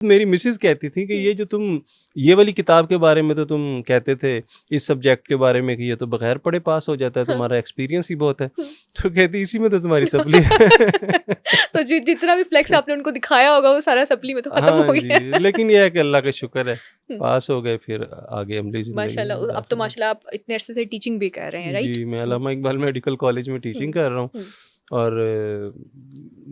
میری مسز کہتی تھی کہ یہ جو تم یہ والی کتاب کے بارے میں تو تم کہتے تھے اس سبجیکٹ کے بارے میں کہ یہ تو بغیر پڑھے پاس ہو جاتا ہے, تمہارا ایکسپیرینس ہی بہت ہے. تو کہتی اسی میں تو تمہاری سپلی ہے. تو جتنا بھی فلیکس آپ نے ان کو دکھایا ہوگا وہ سارا سپلی میں تو ختم ہو گیا. لیکن یہ ہے کہ اللہ کا شکر ہے پاس ہو گئے, پھر آگے عملی زندگی. ماشاء اللہ, اب تو ماشاء اللہ آپ اتنے عرصے سے ٹیچنگ بھی کر رہے ہیں, رائٹ؟ جی, میں علامہ اقبال میڈیکل کالج میں ٹیچنگ کر رہا ہوں, اور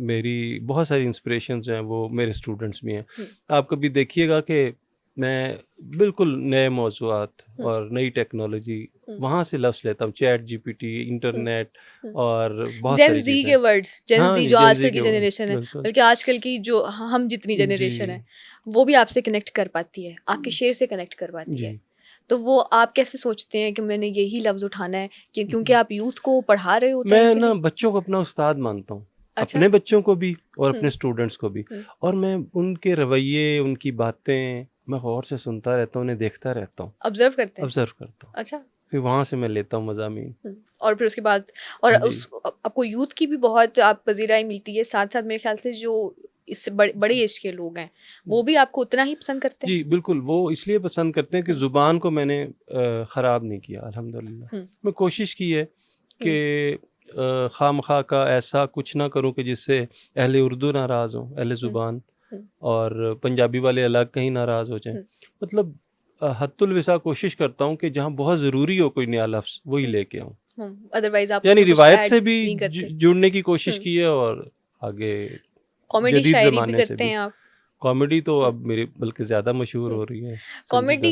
میری بہت ساری انسپریشنز ہیں وہ میرے اسٹوڈنٹس بھی ہیں. آپ کبھی دیکھیے گا کہ میں بالکل نئے موضوعات اور نئی ٹیکنالوجی وہاں سے لفظ لیتا ہوں, ChatGPT, internet اور بہت ساری چیزیں. جین زی کے ورڈز, جین زی جو آج کل کی جنریشن ہے, بلکہ آج کل کی جو ہم جتنی جنریشن ہے وہ بھی آپ سے کنیکٹ کر پاتی ہے, آپ کے شعر سے کنیکٹ کر پاتی ہے. تو وہ آپ کیسے سوچتے ہیں کہ میں نے یہی لفظ اٹھانا ہے, کیونکہ آپ یوتھ کو پڑھا رہے ہوتے ہیں؟ میں نا بچوں کو اپنا استاد مانتا ہوں, اپنے بچوں کو بھی اور اپنے اسٹوڈنٹس کو بھی, اور میں ان کے رویے, ان کی باتیں میں غور سے سنتا رہتا ہوں, انہیں دیکھتا رہتا ہوں, آبزرو کرتے ہوں. اچھا, پھر وہاں سے میں لیتا ہوں مضامین, اور پھر اس کے بعد اور آپ کو یوتھ کی بھی بہت آپ پذیرائی ملتی ہے, ساتھ ساتھ میرے خیال سے جو اس سے بڑے ایج کے لوگ ہیں وہ بھی آپ کو اتنا ہی پسند کرتے ہیں. جی بالکل, وہ اس لیے پسند کرتے ہیں کہ زبان کو میں نے خراب نہیں کیا الحمدللہ. میں کوشش کی ہے کہ خواہ مخواہ کا ایسا کچھ نہ کروں کہ جس سے اہل اردو ناراض ہوں, اہل زبان, اور پنجابی والے الگ کہیں ناراض ہو جائیں. مطلب حد الوسع کوشش کرتا ہوں کہ جہاں بہت ضروری ہو کوئی نیا لفظ وہی لے کے آؤں, ادروائز آپ یعنی روایت سے بھی جڑنے کی کوشش کی ہے, اور آگے جدید زمانے سے بھی. کامیڈی تو اب میری بلکہ زیادہ مشہور ہو رہی ہے.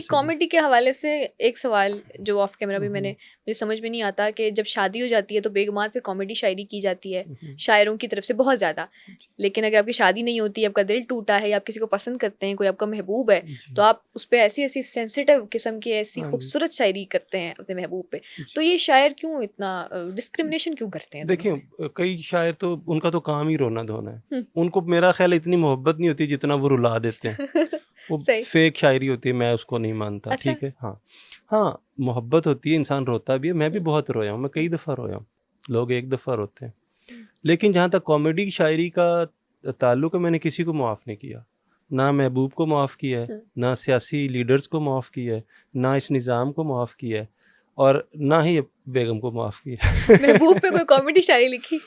کامیڈی کے حوالے سے ایک سوال جو آف کیمرہ بھی مجھے سمجھ میں نہیں آتا کہ جب شادی ہو جاتی ہے تو بیگمات پہ کامیڈی شاعری کی جاتی ہے شاعروں کی طرف سے بہت زیادہ, لیکن اگر آپ کی شادی نہیں ہوتی, آپ کا دل ٹوٹا ہے یا آپ کسی کو پسند کرتے ہیں, کوئی آپ کا محبوب ہے, تو آپ اس پہ ایسی سینسیٹیو قسم کی ایسی خوبصورت شاعری کرتے ہیں اپنے محبوب پہ. تو یہ شاعر کیوں اتنا ڈسکرمنیشن کیوں کرتے ہیں؟ دیکھیں کئی شاعر تو ان کا تو کام ہی رونا دھونا ہے, ان کو میرا خیال اتنی محبت نہیں ہوتی جتنا وہ رلا دیتے ہیں. وہ فیک شاعری ہوتی ہے, میں اس کو نہیں مانتا. ٹھیک ہے, ہاں محبت ہوتی ہے, انسان روتا بھی ہے, میں بھی بہت رویا ہوں, میں کئی دفعہ رویا ہوں, لوگ ایک دفعہ روتے ہیں. لیکن جہاں تک کامیڈی شاعری کا تعلق ہے, میں نے کسی کو معاف نہیں کیا, نہ محبوب کو معاف کیا ہے, نہ سیاسی لیڈرز کو معاف کیا ہے, نہ اس نظام کو معاف کیا ہے, اور نہ ہی بیگم کو معاف کیا. محبوب پہ کوئی کامیڈی شاعری لکھی؟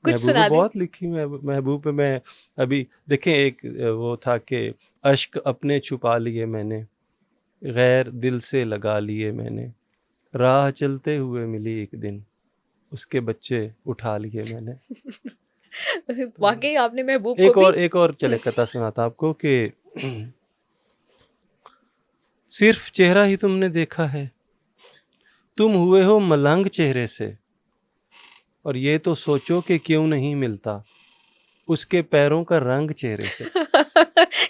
محبوب پہ بہت لکھی. محبوب پہ میں ابھی دیکھیں ایک وہ تھا کہ اشک اپنے چھپا لیے میں نے, غیر دل سے لگا لیے میں نے, راہ چلتے ہوئے ملی ایک دن, اس کے بچے اٹھا لیے میں نے. واقعی آپ نے محبوب کو ایک اور چلے قطعہ سناتا آپ کو کہ صرف چہرہ ہی تم نے دیکھا ہے, تم ہوئے ہو ملنگ چہرے سے, اور یہ تو سوچو کہ کیوں نہیں ملتا اس کے پیروں کا رنگ چہرے سے.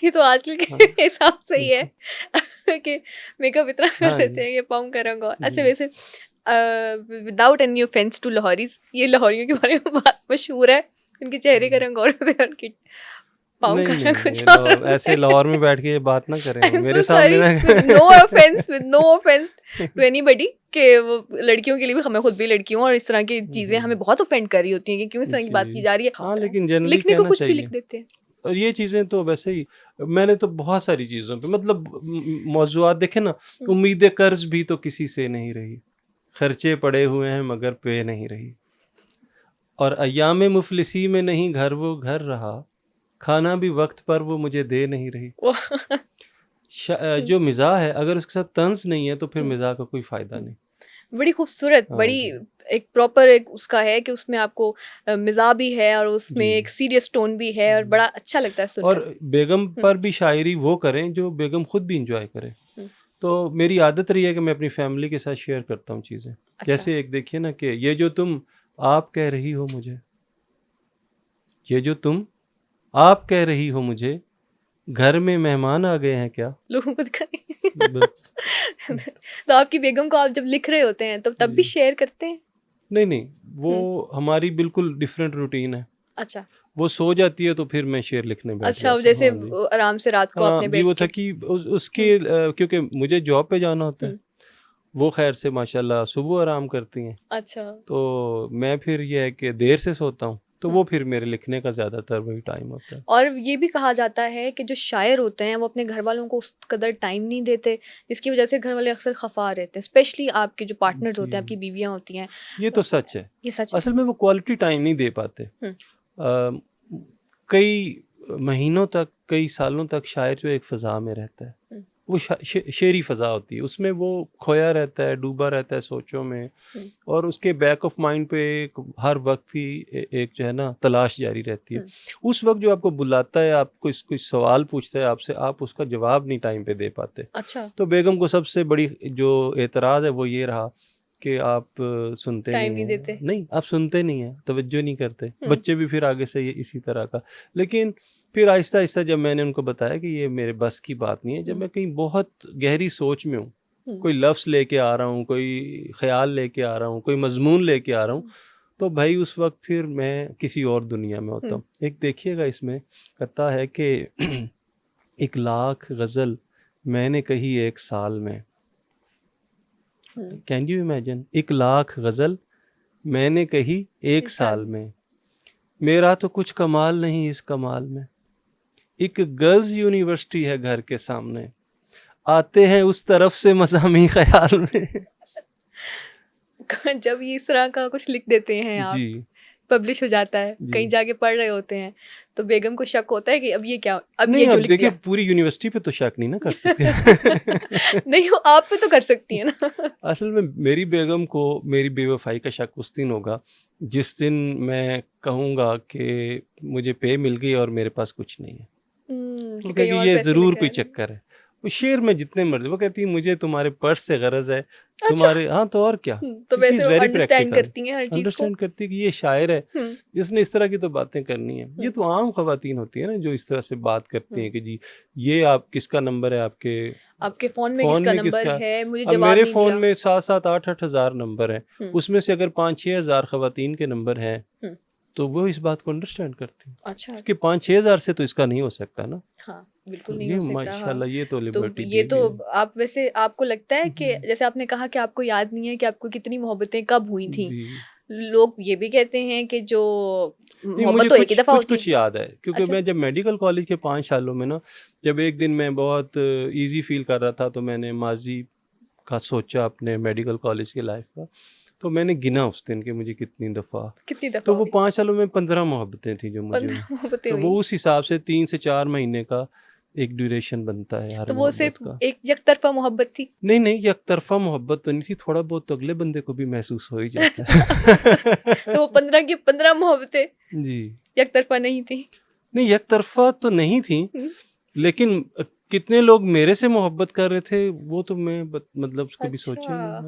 یہ تو آج کل کے حساب سے ہی ہے کہ میک اپ اتنا کر دیتے ہیں یہ پاؤں کا رنگ. اور اچھا ویسے وداؤٹ اینی آفینس ٹو لاہوریز, یہ لاہوریوں کے بارے میں بات مشہور ہے, ان کے چہرے کا رنگ اور ہوتا ہے, ان کی پاؤں کا رنگ کچھ اور. ایسے لاہور میں بیٹھ کے یہ بات نہ کریں میرے سامنے. نو آفینس ٹو اینی بڈی, کہ وہ لڑکیوں کے لیے بھی, ہمیں خود بھی لڑکیوں, اور اس طرح کی چیزیں ہمیں بہت اوفینڈ کر رہی ہوتی ہیں کہ کیوں اس طرح کی بات کی جا رہی ہے. ہاں لیکن جنرلی لکھنے کو کچھ بھی لکھ دیتے ہیں, اور یہ چیزیں تو ویسے ہی میں نے تو بہت ساری چیزوں پہ مطلب موضوعات دیکھے نا. امید قرض بھی تو کسی سے نہیں رہی, خرچے پڑے ہوئے ہیں مگر پے نہیں رہی, اور ایام مفلسی میں نہیں گھر وہ گھر رہا, کھانا بھی وقت پر وہ مجھے دے نہیں رہی. جو مزاح ہے اگر اس کے ساتھ طنز نہیں ہے تو پھر مزاح کا کوئی فائدہ نہیں. بڑی خوبصورت, بڑی ایک پراپر ایک اس کا ہے کہ اس میں آپ کو مزاح بھی ہے اور اس میں ایک سیریس ٹون بھی ہے, اور بڑا اچھا لگتا ہے سن کر. اور بیگم پر بھی شاعری وہ کریں جو بیگم خود بھی انجوائے کرے. تو میری عادت رہی ہے کہ میں اپنی فیملی کے ساتھ شیئر کرتا ہوں چیزیں. جیسے ایک دیکھیے نا کہ یہ جو تم آپ کہہ رہی ہو مجھے, یہ جو تم آپ کہہ رہی ہو مجھے, گھر میں مہمان آ گئے ہیں کیا, لوگوں کو دکھائیں. تو آپ کی بیگم کو آپ جب لکھ رہے ہوتے ہیں تو تب بھی شیئر کرتے ہیں؟ نہیں, وہ ہماری بالکل ڈفرینٹ روٹین ہے. اچھا, وہ سو جاتی ہے تو پھر میں شعر لکھنے بیٹھ جاتا ہوں. اچھا, جیسے آرام سے رات کو اپنے بیٹھ وہ تھا کہ اس کی کیونکہ مجھے جاب پہ جانا ہوتا ہے, وہ خیر سے ماشاءاللہ صبح آرام کرتی ہیں. اچھا, تو میں پھر یہ ہے کہ دیر سے سوتا ہوں, تو وہ پھر میرے لکھنے کا زیادہ تر وہی ٹائم ہوتا ہے. اور یہ بھی کہا جاتا ہے کہ جو شاعر ہوتے ہیں وہ اپنے گھر والوں کو اس قدر ٹائم نہیں دیتے، جس کی وجہ سے گھر والے اکثر خفا رہتے ہیں، اسپیشلی آپ کے جو پارٹنرز ہوتے ہیں، آپ کی بیویاں ہوتی ہیں. یہ تو سچ ہے. یہ سچ ہے. اصل میں وہ کوالٹی ٹائم نہیں دے پاتے. کئی مہینوں تک، کئی سالوں تک شاعر جو ایک فضا میں رہتا ہے، وہ شعری فضا ہوتی ہے، اس میں وہ کھویا رہتا ہے، ڈوبا رہتا ہے سوچوں میں، اور اس کے بیک آف مائنڈ پہ ہر وقت ہی ایک جو ہے نا تلاش جاری رہتی ہے. اس وقت جو آپ کو بلاتا ہے، آپ کو کوئی سوال پوچھتا ہے آپ سے، آپ اس کا جواب نہیں ٹائم پہ دے پاتے. اچھا. تو بیگم کو سب سے بڑی جو اعتراض ہے وہ یہ رہا کہ آپ سنتے نہیں ہیں. نہیں، آپ سنتے نہیں ہیں، توجہ نہیں کرتے. بچے بھی پھر آگے سے یہ اسی طرح کا. لیکن پھر آہستہ آہستہ جب میں نے ان کو بتایا کہ یہ میرے بس کی بات نہیں ہے، جب میں کہیں بہت گہری سوچ میں ہوں، کوئی لفظ لے کے آ رہا ہوں، کوئی خیال لے کے آ رہا ہوں، کوئی مضمون لے کے آ رہا ہوں، تو بھائی اس وقت پھر میں کسی اور دنیا میں ہوتا ہوں. ایک دیکھیے گا اس میں کہتا ہے کہ 1,00,000 غزل میں نے کہی ایک سال میں. Can you imagine? 1,00,000 غزل میں نے کہی ایک سال میں. میرا تو کچھ کمال نہیں اس کمال میں. ایک گرلز یونیورسٹی ہے گھر کے سامنے، آتے ہیں اس طرف سے مضامین خیال میں. جب اس طرح کا کچھ لکھ دیتے ہیں آپ، جی، پبلش ہو جاتا ہے، کہیں جا کے پڑھ رہے ہوتے ہیں، تو بیگم کو شک ہوتا ہے کہ اب یہ کیا، اب یہ جو لکھ دیا. دیکھیں پوری یونیورسٹی پہ تو شک نہیں نا کر سکتے. نہیں، آپ پہ تو کر سکتی ہیں نا. اصل میں میری بیگم کو میری بے وفائی کا شک اس دن ہوگا جس دن میں کہوں گا کہ مجھے پے مل گئی اور میرے پاس کچھ نہیں ہے. کہ یہ ضرور کوئی چکر ہے. وہ شعر میں جتنے مرضی، وہ کہتی ہے مجھے تمہارے پرس سے غرض ہے، تمہارے ہاں تو اور کیا. تو ویسے وہ انڈرسٹینڈ کرتی ہیں ہر چیز کو، انڈرسٹینڈ کرتی ہے کہ یہ شاعر ہے، اس نے اس طرح کی تو باتیں کرنی ہیں. یہ تو عام خواتین ہوتی ہیں نا جو اس طرح سے بات کرتی ہیں کہ جی یہ آپ کس کا نمبر ہے، آپ کے فون میں کس کا نمبر ہے، مجھے جواب میرے نہیں فون دیا. میں 7,000 8,000 ہزار نمبر ہیں، اس میں سے اگر 5-6 ہزار خواتین کے نمبر ہیں تو وہ اس بات کو انڈرسٹینڈ کرتی ہیں. اچھا، کہ 5-6 ہزار سے تو اس کا نہیں ہو سکتا نا. ہاں بالکل نہیں ہو سکتا. ماشاءاللہ یہ تو لبرٹی. یہ تو آپ ویسے آپ کو لگتا ہے کہ جیسے آپ نے کہا کہ آپ کو یاد نہیں ہے کہ آپ کو کتنی محبتیں کب ہوئی تھیں، لوگ یہ بھی کہتے ہیں کہ جو محبت تو ایک ہی دفعہ ہوتی ہے. کچھ یاد ہے کیونکہ میں جب میڈیکل کالج کے 5 سالوں میں نا، جب ایک دن میں بہت ایزی فیل کر رہا تھا تو میں نے ماضی کا سوچا اپنے میڈیکل کالج کی لائف کا، تو میں نے گنا اس دن کہ مجھے کتنی دفعہ، تو وہ 5 سالوں میں 15 محبتیں تھیں جو مجھے، تو وہ اس حساب سے 3 سے 4 مہینے کا ایک ڈیوریشن بنتا ہے. تو وہ صرف ایک یک طرفہ محبت تھی؟ نہیں، یک طرفہ محبت تو نہیں تھی، تھوڑا بہت تو اگلے بندے کو بھی محسوس ہو ہی جاتا ہے. تو وہ 15 کی 15 محبتیں جی یک طرفہ نہیں تھی؟ نہیں، یک طرفہ تو نہیں تھیں، لیکن کتنے لوگ میرے سے محبت کر رہے تھے وہ تو میں مطلب کبھی سوچا نہیں.